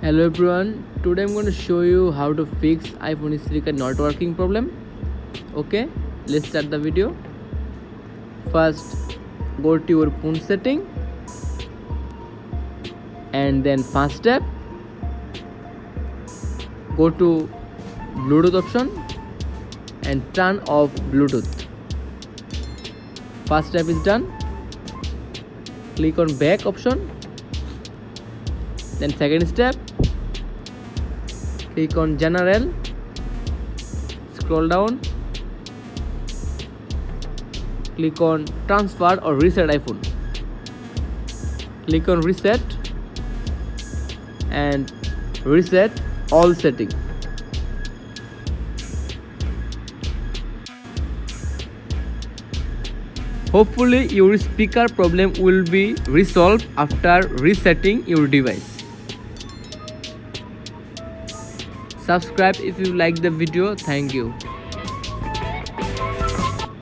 Hello everyone, today I'm going to show you how to fix iPhone sticker not working problem. Okay, let's start the video. First, go to your phone setting and then first step, go to Bluetooth option and turn off Bluetooth. First step is done. Click on back option. Then second step, click on general, scroll down, click on transfer or reset iPhone. Click on reset and reset all settings. Hopefully your speaker problem will be resolved after resetting your device. Subscribe if you like the video. Thank you.